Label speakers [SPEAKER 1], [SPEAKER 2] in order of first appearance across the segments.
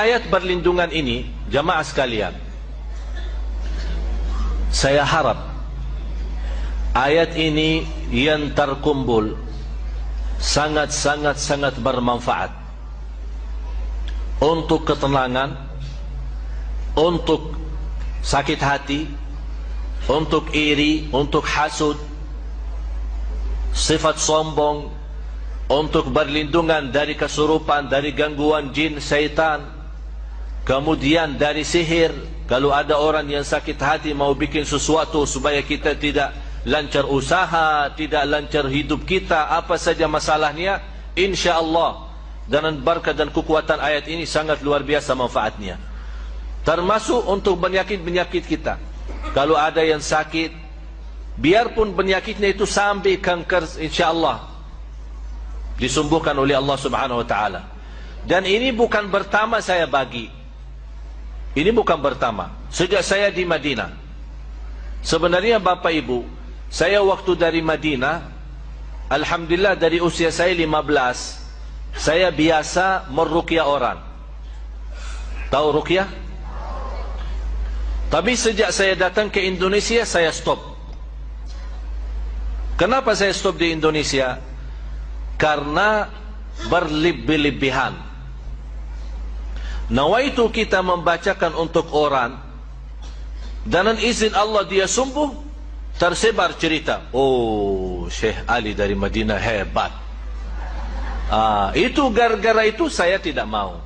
[SPEAKER 1] Ayat perlindungan ini, jamaah sekalian, saya harap ayat ini yang terkumpul sangat bermanfaat untuk ketenangan, untuk sakit hati, untuk iri, untuk hasud, sifat sombong, untuk berlindungan dari kesurupan, dari gangguan jin, syaitan, kemudian dari sihir. Kalau ada orang yang sakit hati mau bikin sesuatu supaya kita tidak lancar usaha, tidak lancar hidup kita, apa saja masalahnya, insya-Allah dengan berkat dan kekuatan ayat ini sangat luar biasa manfaatnya. Termasuk untuk penyakit-penyakit kita. Kalau ada yang sakit, biarpun penyakitnya itu sampai kanker, insya-Allah disembuhkan oleh Allah Subhanahu wa taala. Dan ini bukan pertama saya bagi. Ini bukan pertama. Sejak saya di Madinah. Sebenarnya Bapak Ibu, saya waktu dari Madinah, alhamdulillah dari usia saya 15, saya biasa meruqyah orang. Tahu ruqyah? Tapi sejak saya datang ke Indonesia, saya stop. Kenapa saya stop di Indonesia? Karena berlebih-lebihan. Nawaitu kita membacakan untuk orang, dengan izin Allah dia sembuh, tersebar cerita, oh Syekh Ali dari Madinah hebat. Itu gara-gara itu saya tidak mau.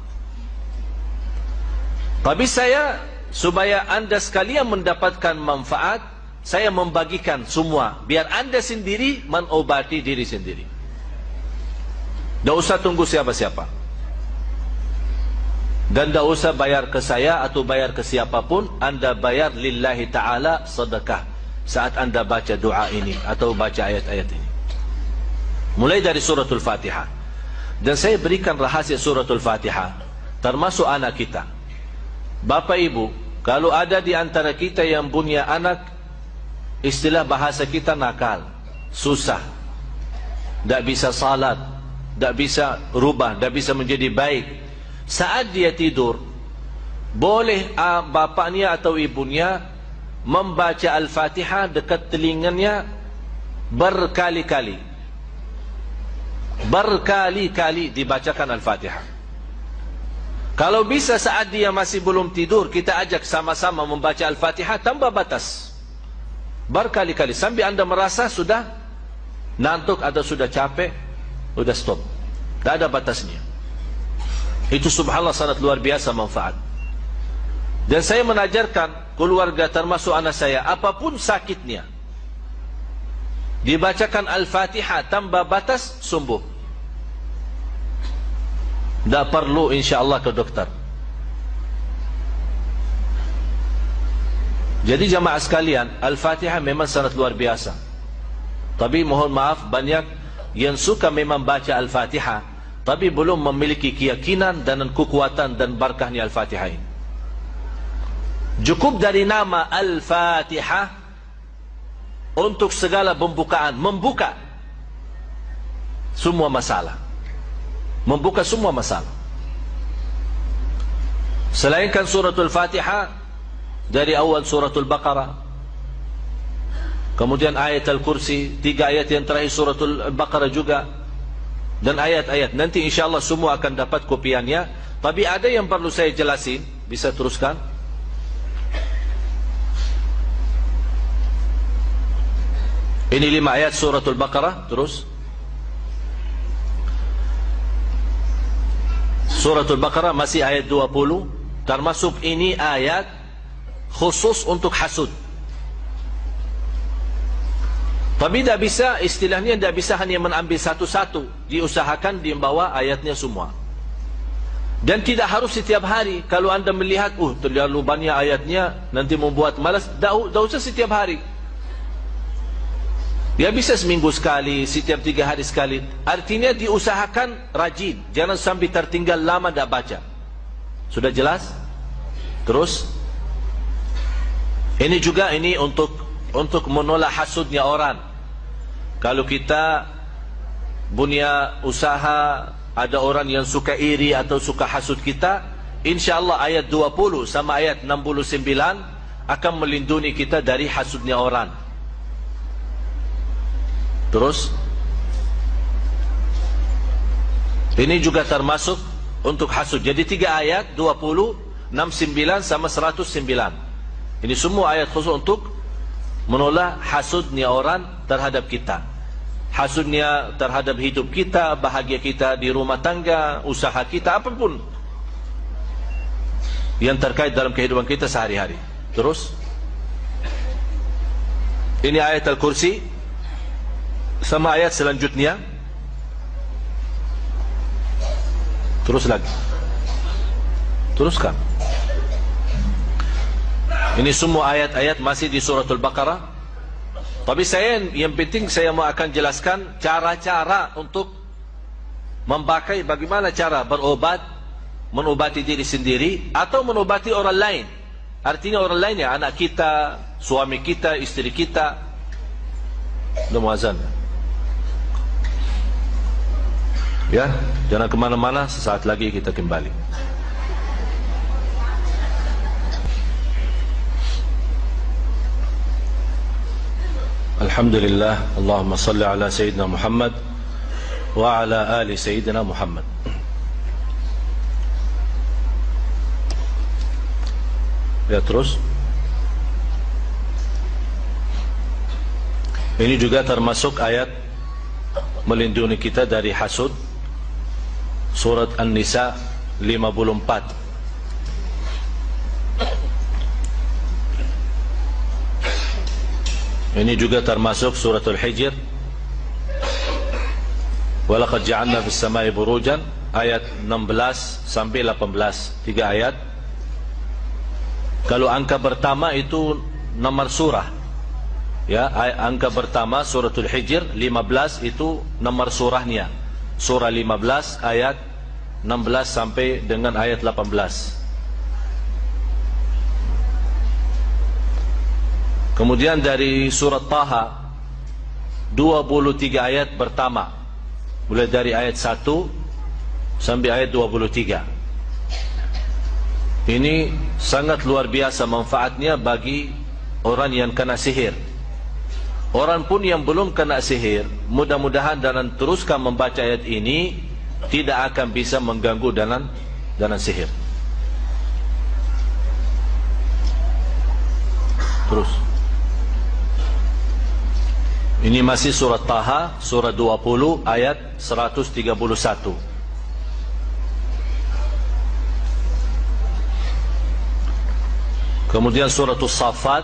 [SPEAKER 1] Tapi saya, supaya anda sekalian mendapatkan manfaat, saya membagikan semua, biar anda sendiri mengobati diri sendiri. Tidak usah tunggu siapa-siapa. Dan tidak usah bayar ke saya atau bayar ke siapapun. Anda bayar lillahi ta'ala sedekah saat anda baca doa ini atau baca ayat-ayat ini. Mulai dari suratul Fatihah. Dan saya berikan rahasia suratul Fatihah, termasuk anak kita. Bapak Ibu, kalau ada di antara kita yang punya anak, istilah bahasa kita nakal, susah, tidak bisa salat, tidak bisa rubah, tidak bisa menjadi baik. Saat dia tidur, boleh bapaknya atau ibunya membaca Al-Fatihah dekat telinganya berkali-kali. Berkali-kali dibacakan Al-Fatihah. Kalau bisa saat dia masih belum tidur, kita ajak sama-sama membaca Al-Fatihah tanpa batas. Berkali-kali, sampai anda merasa sudah ngantuk atau sudah capek, sudah stop. Tidak ada batasnya. Itu subhanallah sangat luar biasa manfaat. Dan saya menajarkan keluarga termasuk anak saya, apapun sakitnya, dibacakan Al-Fatihah tanpa batas, sembuh. Tidak perlu insya-Allah ke dokter. Jadi jamaah sekalian, Al-Fatihah memang sangat luar biasa. Tapi mohon maaf, banyak yang suka memang baca Al-Fatihah, tapi belum memiliki keyakinan dan kekuatan dan barakahnya Al-Fatihah ini. Cukup dari nama Al-Fatihah untuk segala pembukaan, membuka semua masalah. Membuka semua masalah. Selainkan suratul Fatihah, dari awal suratul Baqarah, kemudian ayat Al-Kursi, 3 ayat yang terakhir suratul Baqarah juga, dan ayat-ayat. Nanti insyaAllah semua akan dapat kopiannya. Tapi ada yang perlu saya jelasin. Bisa teruskan? Ini 5 ayat suratul Baqarah. Terus suratul Baqarah masih ayat 20. Termasuk ini ayat khusus untuk hasud. Tapi tidak bisa, istilahnya tidak bisa hanya mengambil satu-satu. Diusahakan dibawa ayatnya semua. Dan tidak harus setiap hari. Kalau anda melihat, terlalu banyak ayatnya, nanti membuat malas, tidak usah setiap hari. Dia bisa seminggu sekali, setiap 3 hari sekali. Artinya diusahakan rajin. Jangan sampai tertinggal lama tidak baca. Sudah jelas? Terus ini juga ini untuk menolak hasudnya orang. Kalau kita punya usaha, ada orang yang suka iri atau suka hasud kita, InsyaAllah ayat 20 sama ayat 69 akan melindungi kita dari hasudnya orang. Terus ini juga termasuk untuk hasud. Jadi 3 ayat, 20, 69 sama 109. Ini semua ayat khusus untuk menolak hasudnya orang terhadap kita. Hasudnya terhadap hidup kita, bahagia kita di rumah tangga, usaha kita, apapun yang terkait dalam kehidupan kita sehari-hari. Terus ini ayat Al-Kursi sama ayat selanjutnya. Terus lagi. Teruskan. Ini semua ayat-ayat masih di suratul Baqarah. Tapi yang penting saya mau akan jelaskan cara-cara untuk memakai, bagaimana cara berobat, menobati diri sendiri atau menobati orang lain. Artinya orang lainnya, anak kita, suami kita, istri kita. Udah mau azan. Ya, jangan kemana-mana, sesaat lagi kita kembali. Alhamdulillah, Allahumma salli ala Sayyidina Muhammad wa ala ali Sayyidina Muhammad. Ya, terus ini juga termasuk ayat melindungi kita dari hasud. Surat An-Nisa 54. Ini juga termasuk suratul Hijr. Walaqad ja'alna fis samai burujan, ayat 16 sampai 18, 3 ayat. Kalau angka pertama itu nomor surah. Ya, angka pertama suratul Hijr 15 itu nomor surahnya. Surah 15 ayat 16 sampai dengan ayat 18. Kemudian dari surat Taha 23 ayat pertama, mulai dari ayat 1 sampai ayat 23. Ini sangat luar biasa manfaatnya bagi orang yang kena sihir. Orang pun yang belum kena sihir, mudah-mudahan dengan teruskan membaca ayat ini tidak akan bisa mengganggu dengan sihir. Terus ini masih surat Taha, surah 20 ayat 131. Kemudian suratul Saffat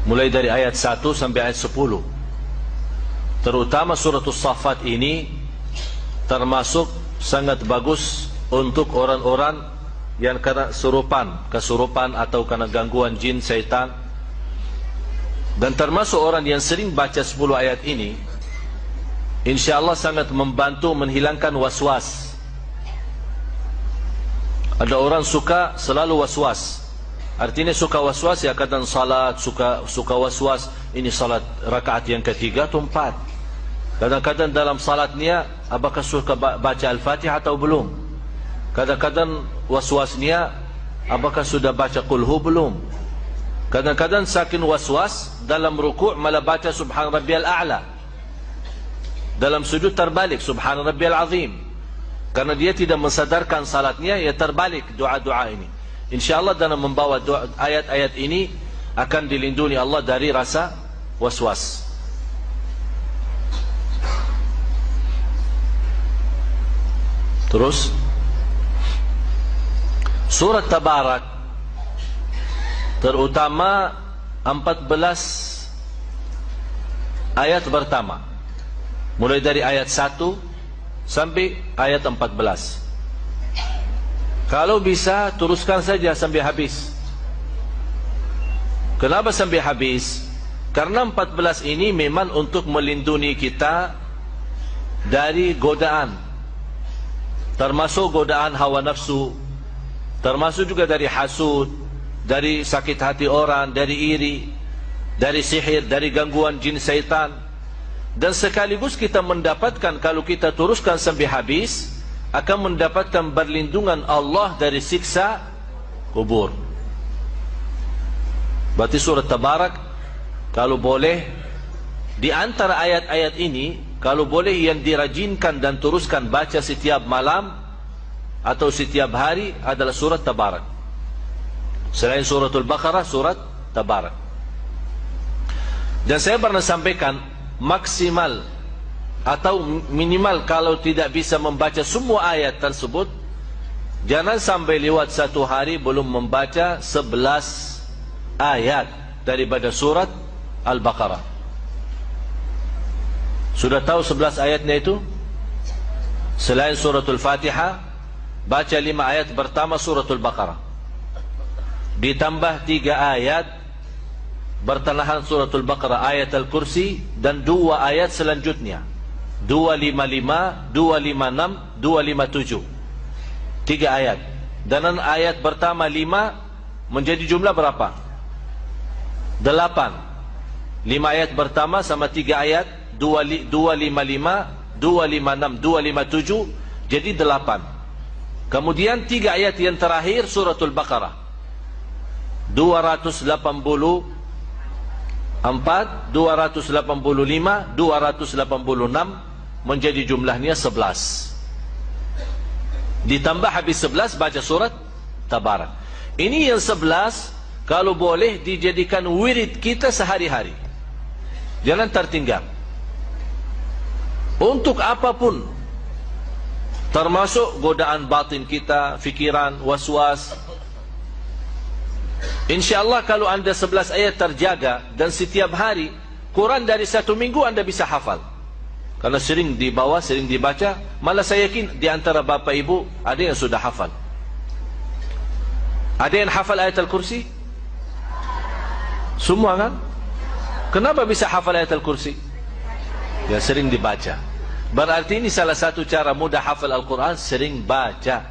[SPEAKER 1] mulai dari ayat 1 sampai ayat 10. Terutama suratul Saffat ini termasuk sangat bagus untuk orang-orang yang kena kesurupan atau kena gangguan jin, syaitan. Dan termasuk orang yang sering baca 10 ayat ini, InsyaAllah sangat membantu menghilangkan was-was. Ada orang suka selalu was-was. Artinya suka was-was, ya kadang salat suka was-was, ini salat rakaat yang ketiga atau 4. Kadang-kadang dalam salatnya apakah suka baca Al-Fatihah atau belum. Kadang-kadang was-wasnya apakah sudah baca Qulhu belum. Kadang-kadang saking was-was dalam rukuk malah baca Subhan Rabbiyal A'la. Dalam sujud terbalik Subhan Rabbiyal Azim. Karena dia tidak mensadarkan salatnya, ya terbalik doa-doa ini. InsyaAllah dalam membawa ayat-ayat ini akan dilindungi Allah dari rasa was-was. Terus surat Tabarak, terutama 14 ayat pertama, mulai dari ayat 1 sampai ayat 14. Kalau bisa teruskan saja sampai habis. Kenapa sampai habis? Karena 14 ini memang untuk melindungi kita dari godaan, termasuk godaan hawa nafsu, termasuk juga dari hasud, dari sakit hati orang, dari iri, dari sihir, dari gangguan jin syaitan. Dan sekaligus kita mendapatkan, kalau kita teruskan sampai habis, akan mendapatkan perlindungan Allah dari siksa kubur. Berarti surat Tabarak, kalau boleh di antara ayat-ayat ini, kalau boleh yang dirajinkan dan teruskan baca setiap malam atau setiap hari adalah surat Tabarak. Selain suratul Baqarah, surat Tabarak. Dan saya pernah sampaikan, maksimal atau minimal kalau tidak bisa membaca semua ayat tersebut, jangan sampai lewat satu hari belum membaca 11 ayat daripada surat Al-Baqarah. Sudah tahu 11 ayatnya itu? Selain suratul Fatihah, baca 5 ayat pertama suratul Baqarah, ditambah 3 ayat bertengahan suratul Baqarah, ayat Al-Kursi, dan 2 ayat selanjutnya, 255, 256, 257, 3 ayat. Dan ayat pertama 5 menjadi jumlah berapa? 8. 5 ayat pertama sama 3 ayat, 255, 256, 257, jadi 8. Kemudian 3 ayat yang terakhir suratul Baqarah, 284, 285, 286, menjadi jumlahnya 11. Ditambah habis 11 baca surat Tabarak. Ini yang 11 kalau boleh dijadikan wirid kita sehari-hari, jangan tertinggal. Untuk apapun, termasuk godaan batin kita, fikiran, waswas. InsyaAllah kalau anda 11 ayat terjaga dan setiap hari, Quran dari 1 minggu anda bisa hafal. Karena sering dibawa, sering dibaca. Malah saya yakin di antara bapak ibu ada yang sudah hafal. Ada yang hafal ayat Al-Kursi? Semua kan? Kenapa bisa hafal ayat Al-Kursi? Ya, sering dibaca. Berarti ini salah satu cara mudah hafal Al-Quran, sering baca.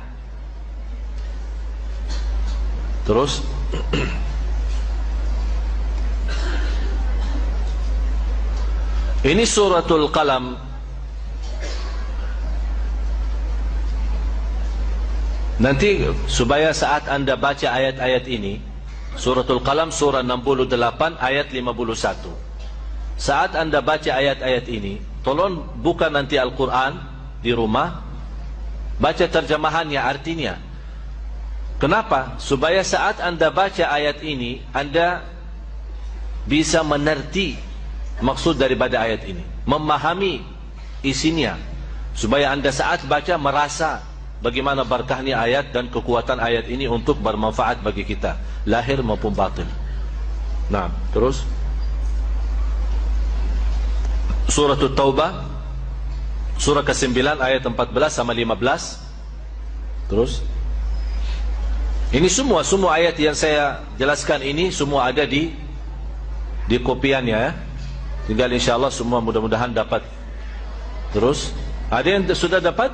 [SPEAKER 1] Terus ini suratul Qalam. Nanti supaya saat anda baca ayat-ayat ini, suratul Qalam surah 68 ayat 51, saat anda baca ayat-ayat ini, tolong buka nanti Al-Quran di rumah, baca terjemahannya, artinya. Kenapa? Supaya saat anda baca ayat ini, anda bisa mengerti maksud daripada ayat ini, memahami isinya, supaya anda saat baca merasa bagaimana berkahnya ayat dan kekuatan ayat ini untuk bermanfaat bagi kita, lahir maupun batin. Nah, terus suratul Taubah, surah ke-9 ayat 14 sama 15. Terus ini semua ayat yang saya jelaskan ini semua ada di kopiannya ya. Tinggal insyaAllah semua mudah-mudahan dapat. Terus ada yang sudah dapat?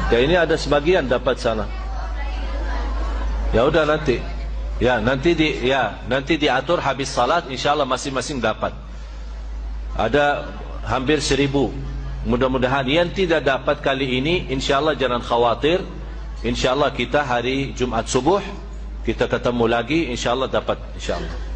[SPEAKER 1] Kayak ini ada sebagian dapat sana. Ya udah nanti. Ya, nanti diatur habis salat insyaallah masing-masing dapat. Ada hampir 1000. Mudah-mudahan yang tidak dapat kali ini insyaallah jangan khawatir. Insyaallah kita hari Jumat subuh kita ketemu lagi, insyaallah dapat insyaallah.